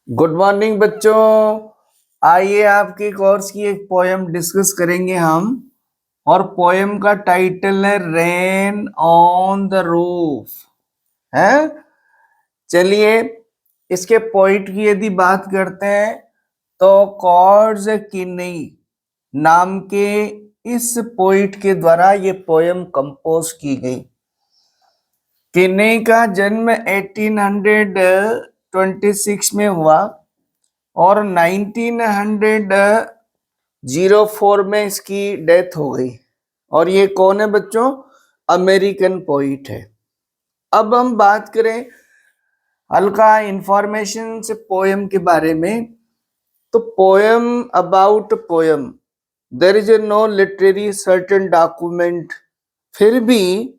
Good morning बच्चों। आइए आपके कोर्स की एक पोयम डिस्कस करेंगे हम। और पोयम का टाइटल है रेन ऑन द रूफ। है, चलिए इसके पोइट की यदि बात करते हैं तो कॉर्ड्स किन्नी नाम के इस पोइट के द्वारा ये पोयम कंपोज की गई। किन्नी का जन्म 1826 में हुआ और 1904 में इसकी डेथ हो गई। और ये कौन है बच्चों? अमेरिकन पोइट है। अब हम बात करें हल्का इंफॉर्मेशन से पोयम के बारे में, तो poem about poem there is no literary certain document. फिर भी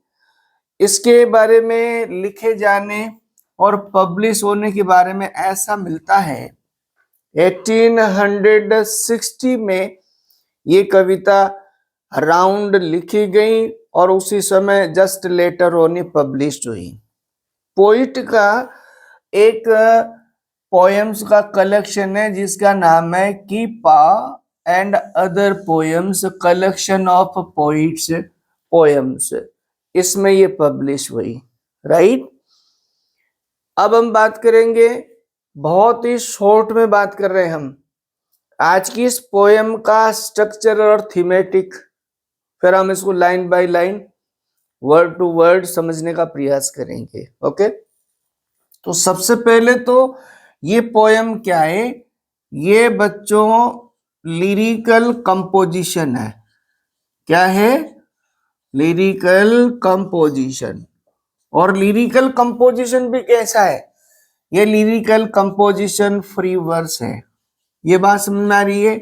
इसके बारे में लिखे जाने और पब्लिश होने के बारे में ऐसा मिलता है 1860 में ये कविता राउंड लिखी गई और उसी समय जस्ट लेटर होनी पब्लिश्ड हुई। पोइट का एक पोएम्स का कलेक्शन है जिसका नाम है कीपा and other poems collection of poets poems. इसमें ये पब्लिश हुई, राइट। अब हम बात करेंगे, बहुत ही शॉर्ट में बात कर रहे हैं हम आज की इस पोएम का स्ट्रक्चर और थीमेटिक, फिर हम इसको line by line word to word समझने का प्रयास करेंगे। ओके, तो सबसे पहले तो ये पोएम क्या है? ये बच्चों लिरिकल कंपोजिशन है। क्या है? Lyrical composition. और लिरिकल कंपोजिशन भी कैसा है? ये लिरिकल कंपोजिशन फ्री वर्स है। ये बात समझ में आ रही है?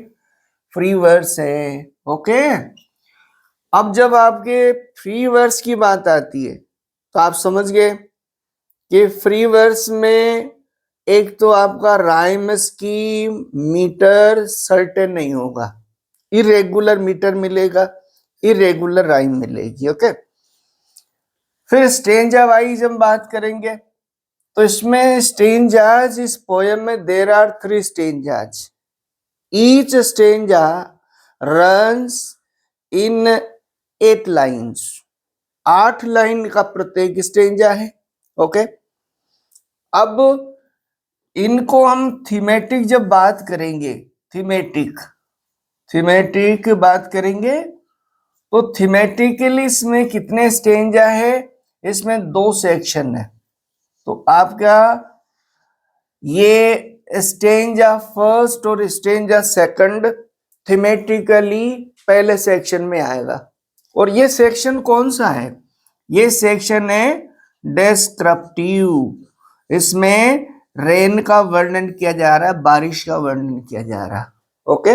फ्री वर्स है। ओके, अब जब आपके फ्री वर्स की बात आती है तो आप समझ गए कि फ्री वर्स में एक तो आपका राइम की मीटर सर्टेन नहीं होगा, इरेगुलर मीटर मिलेगा, इरेगुलर राइम मिलेगी। ओके, फिर स्टेंजा वाइज हम बात करेंगे तो इसमें स्टेंजाज, इस पोएम में there are 3 stanzas. Each stanza runs in 8 lines. 8 line का प्रत्येक स्टेंजा है। ओके, अब इनको हम थीमेटिक जब बात करेंगे, थीमेटिक बात करेंगे तो थीमेटिकली इसमें कितने स्टेंजा है? इसमें 2 सेक्शन है। तो आपका ये स्टेंजा फर्स्ट और स्टेंजा सेकंड थीमेटिकली पहले सेक्शन में आएगा। और ये सेक्शन कौन सा है? ये सेक्शन है डेस्क्रिप्टिव। इसमें रेन का वर्णन किया जा रहा है, बारिश का वर्णन किया जा रहा है। ओके,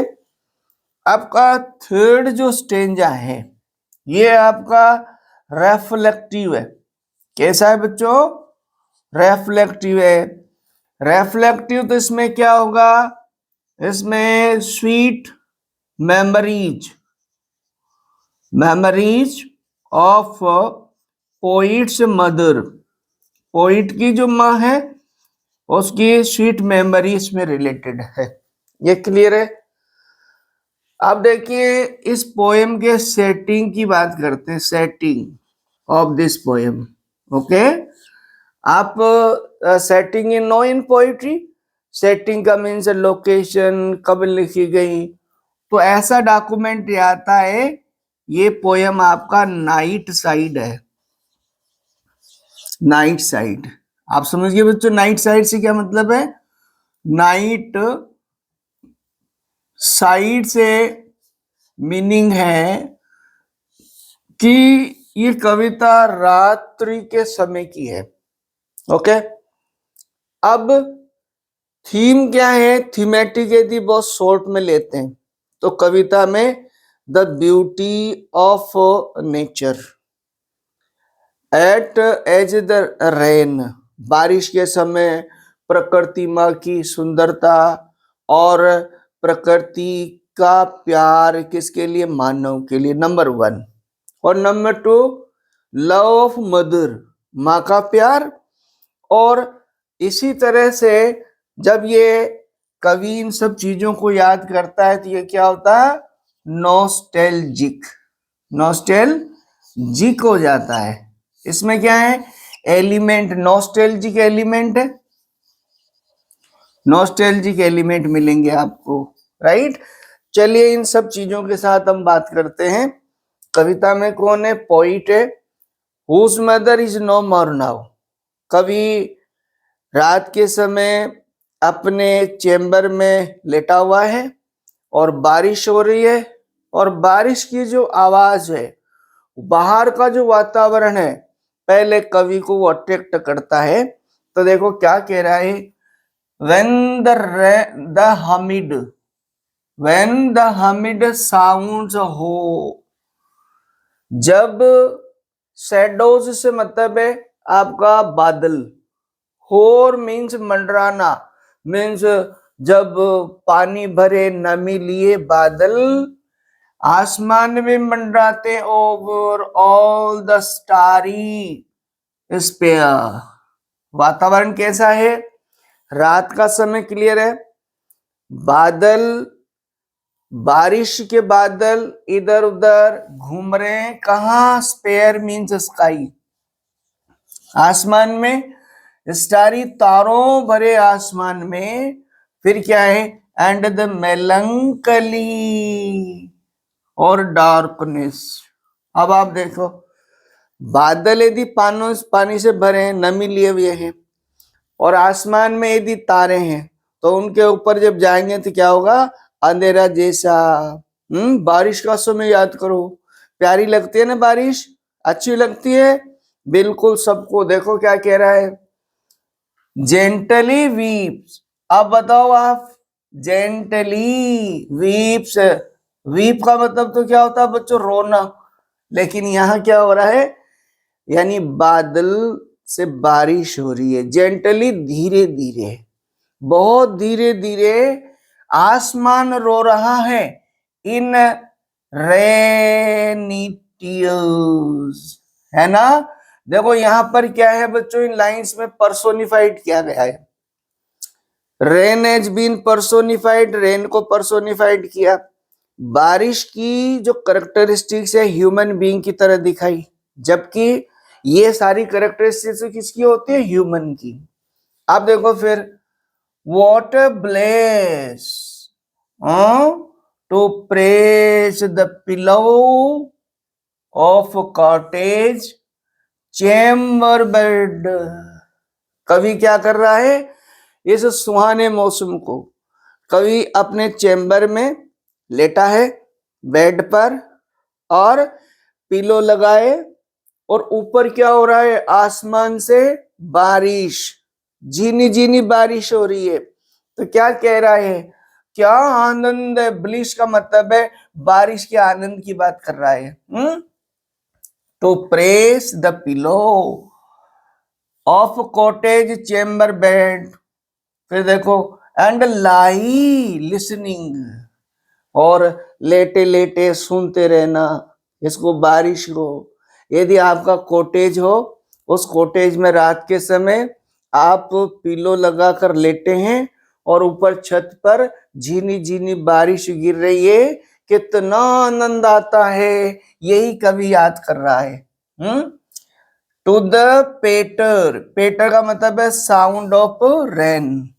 आपका थर्ड जो स्टेंजा है ये आपका रेफ्लेक्टिव है। कैसा है बच्चों? रेफ्लेक्टिव है। रेफ्लेक्टिव तो इसमें क्या होगा? इसमें sweet memories of poets mother, poet की जो माँ है उसकी स्वीट मेमोरीज में रिलेटेड है। ये क्लियर है? अब देखिए इस पोएम के सेटिंग की बात करते हैं, setting of this poem. Okay, आप setting in no in poetry, setting का मीन्स लोकेशन, कब लिखी गई। तो ऐसा डॉक्यूमेंट आता है, ये पोएम आपका नाइट साइड है। नाइट साइड, आप समझिए बच्चों, नाइट साइड से क्या मतलब है? नाइट साइड से मीनिंग है कि ये कविता रात्रि के समय की है। ओके, अब थीम क्या है? थीमेटिक यदि बहुत शॉर्ट में लेते हैं तो कविता में the beauty of nature at as the rain, बारिश के समय प्रकृति माँ की सुंदरता और प्रकृति का प्यार किसके लिए? मानव के लिए, नंबर 1। और नंबर 2 लव ऑफ मदर, माँ का प्यार। और इसी तरह से जब ये कवि इन सब चीजों को याद करता है तो ये क्या होता है, नॉस्टैल्जिक, नॉस्टैल्जिक हो जाता है। इसमें क्या है, एलिमेंट, नॉस्टैल्जिक एलिमेंट है, नॉस्टैल्जिक एलिमेंट मिलेंगे आपको, राइट। चलिए इन सब चीजों के साथ हम बात करते हैं। कविता में कौन है, पोइट है। Whose mother is no more now. कवि रात के समय अपने चेम्बर में लेटा हुआ है और बारिश हो रही है, और बारिश की जो आवाज है, बाहर का जो वातावरण है, पहले कवि को वो अट्रैक्ट करता है। तो देखो क्या कह रहा है, when the humid when the humid sounds हो, जब शेडोज से मतलब है आपका बादल, होर मीन्स मंडराना, मीन्स जब पानी भरे नमी लिए बादल आसमान में मंडराते, over all the starry sphere. वातावरण कैसा है, रात का समय क्लियर है, बादल, बारिश के बादल इधर उधर घूम रहे हैं, कहा, स्पेयर मीन्स स्काई, आसमान में, स्टारी तारों भरे आसमान में। फिर क्या है, एंड द मेलंकली और डार्कनेस। अब आप देखो, बादल यदि पानी से भरे हैं, नमी लिए हुए हैं, और आसमान में यदि तारे हैं, तो उनके ऊपर जब जाएंगे तो क्या होगा, अंधेरा जैसा। बारिश का समय याद करो, प्यारी लगती है ना बारिश, अच्छी लगती है, बिल्कुल सबको। देखो क्या कह रहा है, जेंटली वीप्स। अब बताओ आप, जेंटली वीप्स, वीप का मतलब तो क्या होता है बच्चों, रोना, लेकिन यहां क्या हो रहा है, यानी बादल से बारिश हो रही है, जेंटली, धीरे धीरे, बहुत धीरे धीरे आसमान रो रहा है, इन रेनी टीयर्स, है ना। देखो यहां पर क्या है बच्चों, इन लाइंस में पर्सोनिफाइड किया गया है, rain has been personified, rain को पर्सोनिफाइड किया, बारिश की जो करेक्टरिस्टिक्स है ह्यूमन बीइंग की तरह दिखाई, जबकि ये सारी करेक्टरिस्टिक्स किसकी होती है, ह्यूमन की। आप देखो फिर, what a bliss to press the pillow of cottage chamber bed. कवि क्या कर रहा है, इस सुहाने मौसम को, कवि अपने चेम्बर में लेटा है बेड पर, और पिलो लगाए, और ऊपर क्या हो रहा है, आसमान से बारिश, झीनी झीनी बारिश हो रही है। तो क्या कह रहा है, क्या आनंद है, ब्लिस का मतलब है बारिश के आनंद की बात कर रहा है। To press the pillow of cottage chamber bed. फिर देखो, एंड लाई लिसनिंग, और लेटे लेटे सुनते रहना इसको, बारिश को। यदि आपका कॉटेज हो, उस कॉटेज में रात के समय आप पिलो लगाकर लेटे हैं, और ऊपर छत पर झीनी झीनी बारिश गिर रही है, कितना आनंद आता है, यही कवि याद कर रहा है। टू द पेटर, पेटर का मतलब है साउंड ऑफ रेन,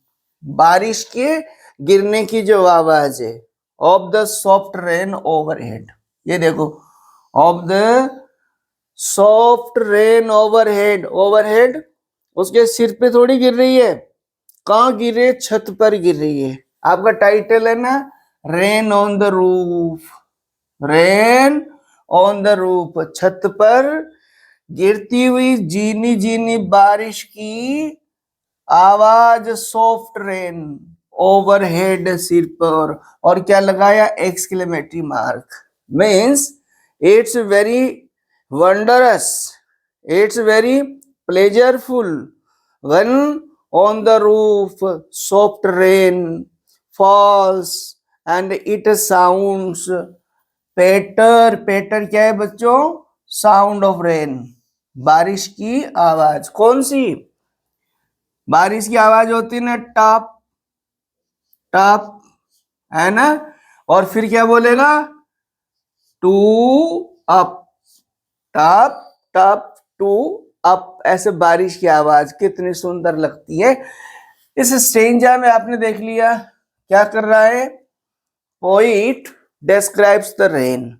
बारिश के गिरने की जो आवाज है, of the soft rain overhead. ये देखो, of the soft rain overhead, overhead उसके सिर पे थोड़ी गिर रही है, कहां गिर रही है, छत पर गिर रही है। आपका टाइटल है ना, rain on the roof, rain on the roof, छत पर गिरती हुई झीनी झीनी बारिश की आवाज, सॉफ्ट रेन ओवरहेड, सिर पर, और क्या लगाया, exclamatory mark, means it's very wondrous, it's very pleasureful when on the roof soft rain falls and it sounds patter, patter क्या है बच्चों, साउंड ऑफ रेन, बारिश की आवाज। कौन सी बारिश की आवाज होती है ना, टॉप टप, है ना, और फिर क्या बोलेगा, टू अप, टप टप टू अप, ऐसे बारिश की आवाज कितनी सुंदर लगती है। इस स्टेंजा में आपने देख लिया क्या कर रहा है, पोइट डिस्क्राइब्स द रेन।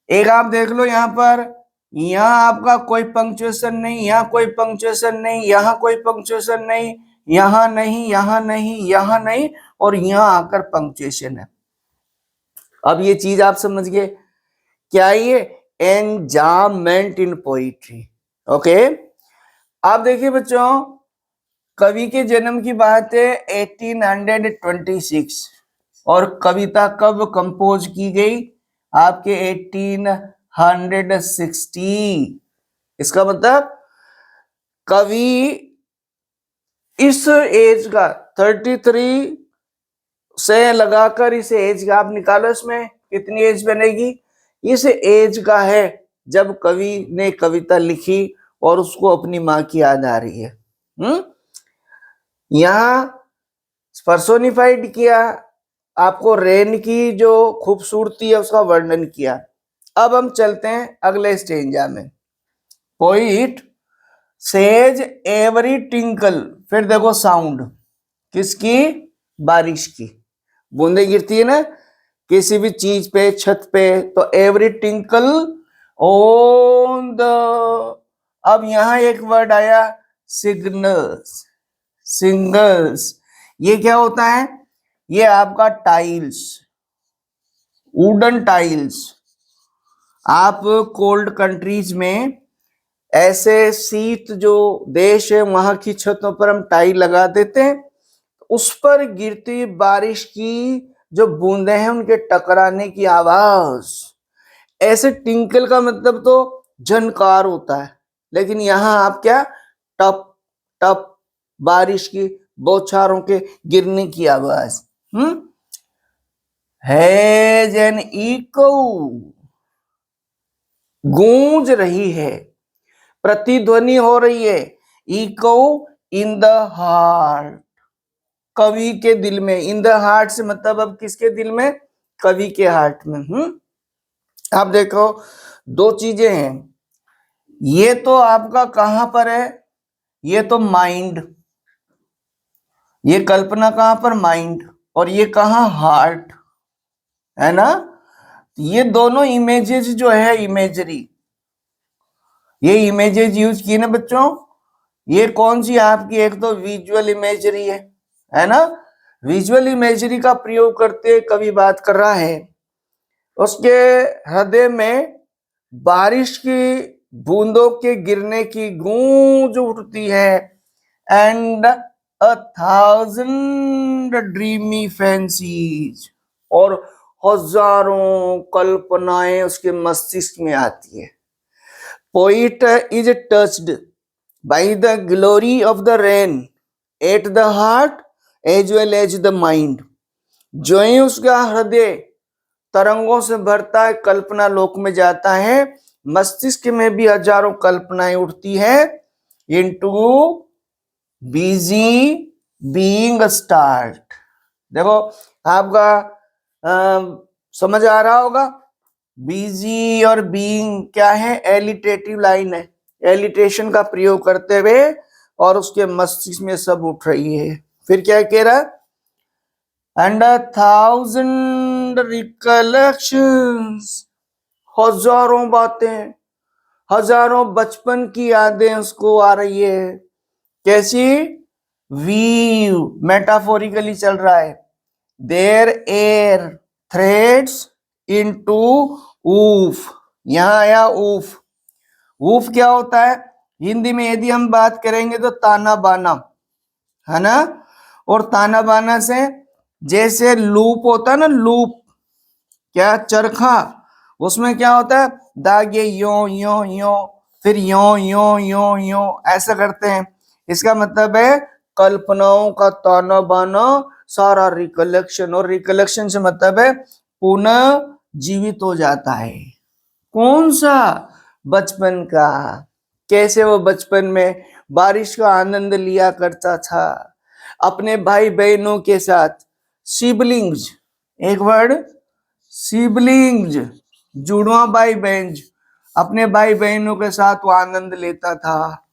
एक आप देख लो यहां पर, यहां आपका कोई पंक्चुएशन नहीं, यहां कोई पंक्चुएशन नहीं, यहां कोई पंक्चुएशन नहीं, यहां नहीं, यहां नहीं, यहां नहीं, और यहां आकर पंक्चुएशन है। अब ये चीज आप समझ गए क्या, ये एंजाममेंट इन पोइट्री। ओके, आप देखिए बच्चों, कवि के जन्म की बात है 1826, और कविता कब कंपोज की गई, आपके 1860। इसका मतलब कवि इस एज का 33 से लगाकर इस एज का आप निकालो, इसमें कितनी एज बनेगी, इस एज का है जब कवि ने कविता लिखी और उसको अपनी माँ की याद आ रही है। यहां पर्सोनिफाइड किया, आपको रेन की जो खूबसूरती है उसका वर्णन किया। अब हम चलते हैं अगले स्टेंजा में। पोइट सेज एवरी टिंकल, फिर देखो साउंड किसकी, बारिश की, बूंदे गिरती है ना किसी भी चीज पे, छत पे, तो एवरी टिंकल ऑन द, अब यहां एक वर्ड आया सिग्नल्स, सिंगल्स, ये क्या होता है, ये आपका टाइल्स, वुडन टाइल्स। आप कोल्ड कंट्रीज में ऐसे शीत जो देश है वहां की छतों पर हम टाइल लगा देते हैं, उस पर गिरती बारिश की जो बूंदे हैं उनके टकराने की आवाज, ऐसे टिंकल का मतलब तो झनकार होता है, लेकिन यहां आप क्या, टप टप बारिश की बौछारों के गिरने की आवाज। हैज एन इको, गूंज रही है, प्रतिध्वनि हो रही है, इको इन द हार्ट, कवि के दिल में, इन द हार्ट से मतलब अब किसके दिल में, कवि के हार्ट में। आप देखो दो चीजें हैं, ये तो आपका कहां पर है, ये तो माइंड, ये कल्पना कहां पर, माइंड, और ये कहां, हार्ट, है ना, ये दोनों इमेजेस जो है, इमेजरी, ये इमेजेस यूज की ना बच्चों, ये कौन सी आपकी, एक तो विजुअल इमेजरी है ना, विजुअल इमेजरी का प्रयोग करते कवि बात कर रहा है, उसके हृदय में बारिश की बूंदों के गिरने की गूंज उठती है, एंड 1000 ड्रीमी फैंसीज, और हजारों कल्पनाएं उसके मस्तिष्क में आती है। Poet is touched by the glory of the rain at the heart as well as the mind, जो ही उसका हृदय तरंगों से भरता है, कल्पना लोक में जाता है, मस्तिष्क में भी हजारों कल्पनाएं उठती है, इनटू बिजी बीइंग स्टार्ट। देखो आपका समझ आ रहा होगा, बिजी और बीइंग क्या है, एलिटेटिव लाइन है, एलिटेशन का प्रयोग करते हुए, और उसके मस्तिष्क में सब उठ रही है। फिर क्या कह रहा है, एंड 1000 रिकलेक्शंस, हजारों बातें, हजारों बचपन की यादें उसको आ रही है, कैसी, वीव, मेटाफोरिकली चल रहा है, देयर एयर थ्रेड्स इनटू ऊफ, यहां आया ऊफ, ऊफ क्या होता है, हिंदी में यदि हम बात करेंगे तो ताना बाना, है ना, और ताना बाना से जैसे लूप होता है ना, लूप क्या, चरखा, उसमें क्या होता है, धागे यो यो यो, फिर यो यो यो यो ऐसा करते हैं, इसका मतलब है कल्पनाओं का ताना बाना, सारा रिकलेक्शन, और रिकलेक्शन से मतलब है पुनः जीवित हो जाता है, कौन सा, बचपन का, कैसे वो बचपन में बारिश का आनंद लिया करता था, अपने भाई बहनों के साथ, सिबलिंग्स, एक वर्ड सिबलिंग्स, जुड़वा भाई बहन, अपने भाई बहनों के साथ वो आनंद लेता था।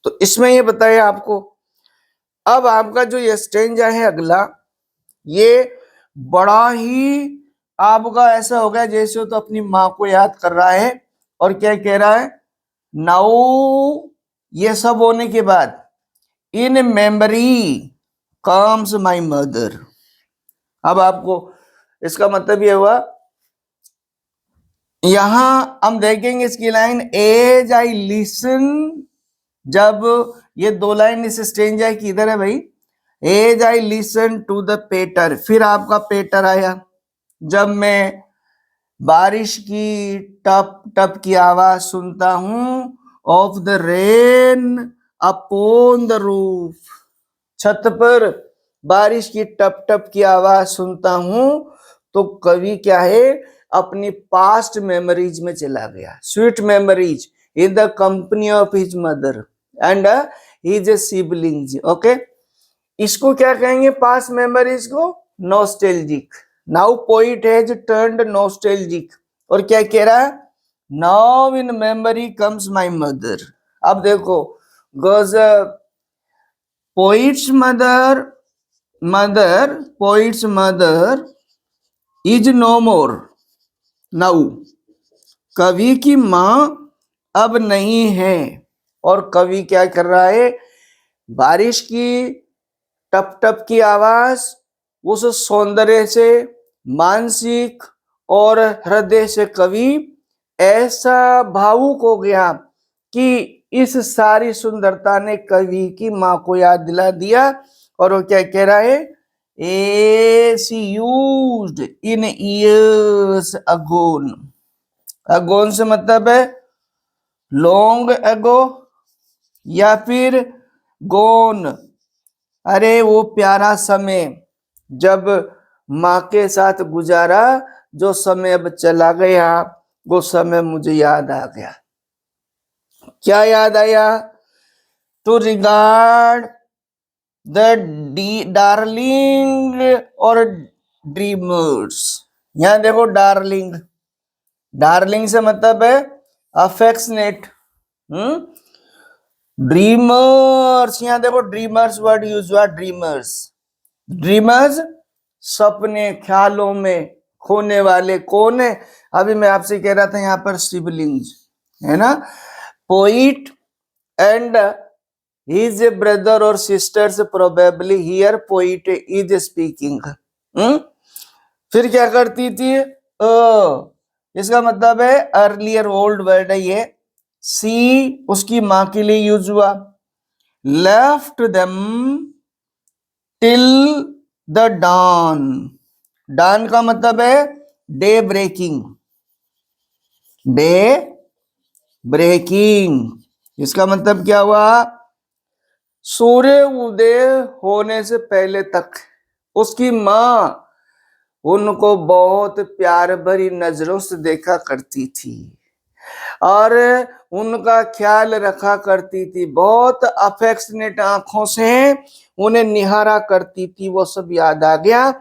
तो इसमें ये बताया आपको। अब आपका जो ये स्टेंजा है अगला, ये बड़ा ही आपका ऐसा हो गया जैसे वो तो अपनी माँ को याद कर रहा है। और क्या कह रहा है, नाउ ये सब होने के बाद, इन मेमोरी कम्स माई मदर। अब आपको इसका मतलब ये हुआ, यहां हम देखेंगे इसकी लाइन, एज आई लिसन, जब ये दो लाइन इस स्टेंजा की इधर है भाई, as I listen to the patter, फिर आपका पेटर आया, जब मैं बारिश की टप टप की आवाज सुनता हूं, of the rain upon the roof, छत पर बारिश की टप टप की आवाज सुनता हूं, तो कवि क्या है, अपनी पास्ट मेमोरीज में चला गया, sweet memories in the company of his mother and his siblings. Okay, इसको क्या कहेंगे, पास्ट मेमोरीज को nostalgic. Now poet has turned nostalgic, और क्या कह रहा है, now in memory comes my mother. अब देखो गजब, poet's mother, poet's mother is no more now, कवि की मां अब नहीं है। और कवि क्या कर रहा है, बारिश की टप टप की आवाज उस सौंदर्य से, मानसिक और हृदय से कवि ऐसा भावुक हो गया कि इस सारी सुंदरता ने कवि की मां को याद दिला दिया। और वो क्या कह रहा है, शी यूज्ड इन ईयर्स अगोन, अगोन से मतलब है लॉन्ग एगो या फिर गोन, अरे वो प्यारा समय जब माँ के साथ गुजारा, जो समय अब चला गया, वो समय मुझे याद आ गया। क्या याद आया, टू रिगार्ड द डार्लिंग और ड्रीमर्स। यहां देखो डार्लिंग, डार्लिंग से मतलब है अफेक्शनेट। ड्रीमर्स, यहां देखो ड्रीमर्स वर्ड यूज हुआ, ड्रीमर्स, ड्रीमर्स सपने ख्यालों में खोने वाले कौन है, अभी मैं आपसे कह रहा था यहां पर सिबलिंग्स है ना, पोइट एंड हिज ब्रदर और sisters probably here poet is speaking. फिर क्या करती थी, इसका मतलब है अर्लियर ओल्ड वर्ड है ये, सी उसकी मां के लिए यूज हुआ, left them till the dawn, dawn का मतलब है डे ब्रेकिंग, डे ब्रेकिंग, इसका मतलब क्या हुआ, सूर्य उदय होने से पहले तक उसकी मां उनको बहुत प्यार भरी नजरों से देखा करती थी और उनका ख्याल रखा करती थी, बहुत अफेक्शनेट आंखों से उन्हें निहारा करती थी, वो सब याद आ गया।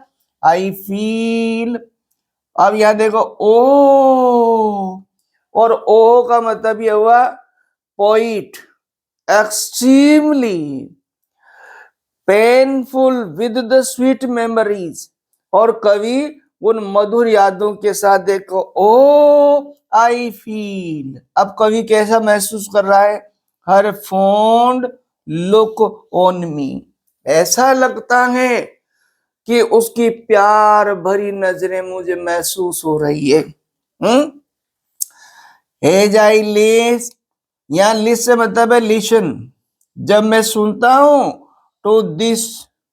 आई फील, अब यहां देखो ओ, और ओ का मतलब यह हुआ poet extremely painful with the sweet memories, और कवि उन मधुर यादों के साथ देखो, ओ आई फील, अब कवि कैसा महसूस कर रहा है, हर फॉन्ड लुक ऑन मी, ऐसा लगता है कि उसकी प्यार भरी नजरें मुझे महसूस हो रही है। एज आई लिस्ट, यहां लिस्ट से मतलब है लिसन, जब मैं सुनता हूं तो दिस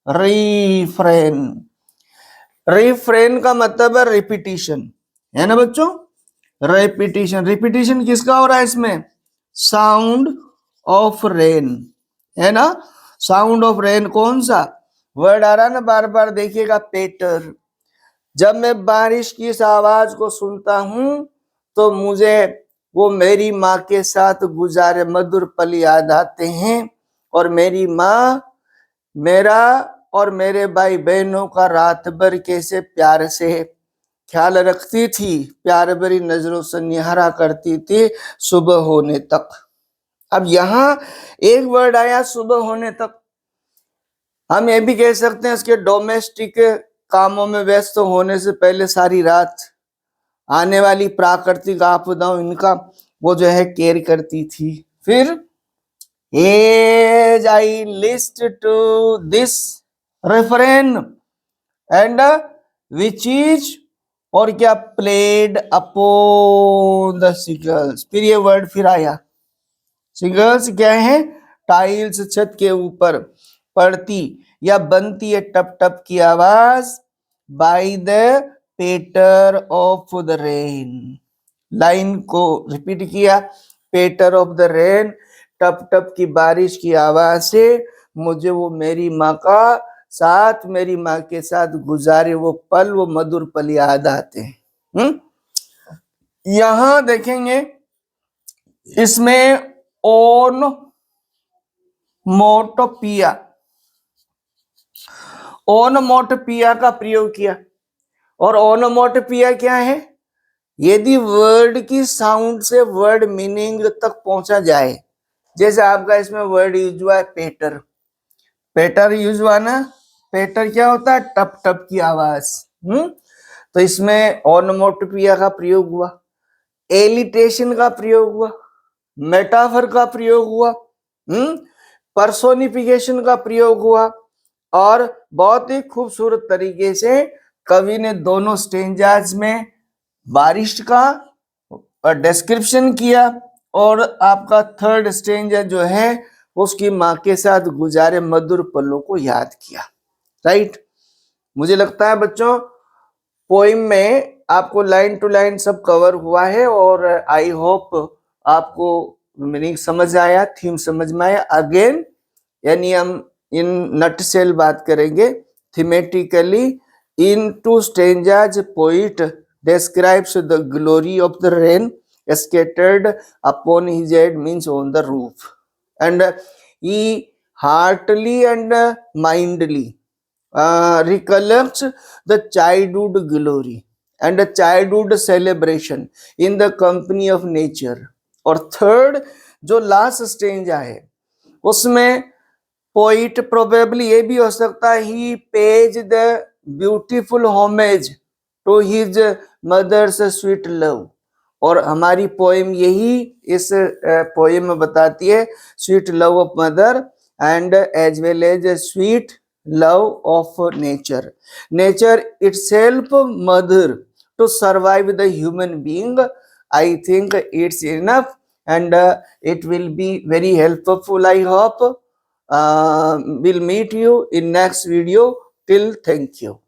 रिफ्रेन, रिफ्रेन का मतलब है रिपीटिशन, है ना बच्चों, रिपीटिशन, रिपीटिशन किसका हो रहा है इसमें, साउंड ऑफ रेन, है ना, साउंड ऑफ रेन कौन सा वर्ड आ रहा है ना बार बार, देखिएगा पेटर, जब मैं बारिश की इस आवाज को सुनता हूं तो मुझे वो मेरी माँ के साथ गुजारे मधुर पल याद आते हैं, और मेरी माँ मेरा और मेरे भाई बहनों का रात भर कैसे प्यार से ख्याल रखती थी, प्यार भरी नजरों से निहारा करती थी सुबह होने तक। अब यहाँ एक वर्ड आया सुबह होने तक। हम ये भी कह सकते हैं इसके डोमेस्टिक कामों में व्यस्त होने से पहले सारी रात आने वाली प्राकृतिक आपदाओं इनका वो जो है केयर करती थी। फिर as I listen to this refrain and which is और क्या प्लेड अपॉन द सिगल्स। फिर ये वर्ड फिर आया, सिगल्स क्या है, टाइल्स छत के ऊपर पड़ती या बनती है टप टप की आवाज by the patter of the rain. Line को रिपीट किया, पेटर ऑफ द रेन, टप टप की बारिश की आवाज से मुझे वो मेरी माँ का साथ, मेरी माँ के साथ गुजारे वो पल, वो मधुर पल याद आते हैं। यहां देखेंगे इसमें ओन मोटोपिया, ओनोमोटोपिया का प्रयोग किया। और ओनोमोटोपिया क्या है, यदि वर्ड की साउंड से वर्ड मीनिंग तक पहुंचा जाए। जैसे आपका इसमें वर्ड यूज हुआ है पेटर, पेटर यूज हुआ ना, पेटर क्या होता है, टप टप की आवाज। तो इसमें ओनोमोटोपिया का प्रयोग हुआ, एलिटेशन का प्रयोग हुआ, मेटाफर का प्रयोग हुआ, पर्सोनिफिकेशन का प्रयोग हुआ। और बहुत ही खूबसूरत तरीके से कवि ने दोनों स्टेंजाज में बारिश का डिस्क्रिप्शन किया और आपका थर्ड स्टेंजा जो है उसकी माँ के साथ गुजारे मधुर पलों को याद किया। राइट, मुझे लगता है बच्चों पोइम में आपको लाइन टू लाइन सब कवर हुआ है और आई होप आपको मीनिंग समझ आया, थीम समझ में आया। अगेन यानी हम इन नटसेल बात करेंगे thematically. In two stanzas poet describes the glory of the rain scattered upon his head, means on the roof, and he heartily and mindly recollects the childhood glory and the childhood celebration in the company of nature। और third जो last stanza है उसमें poet probably ये भी हो सकता है he pays the beautiful homage to his mother's sweet love. और हमारी पोएम यही इस पोएम में बताती है sweet love of mother and as well as sweet love of nature, nature itself mother to survive the human being। I think it's enough and it will be very helpful। I hope we'll meet you in next video. Till thank you।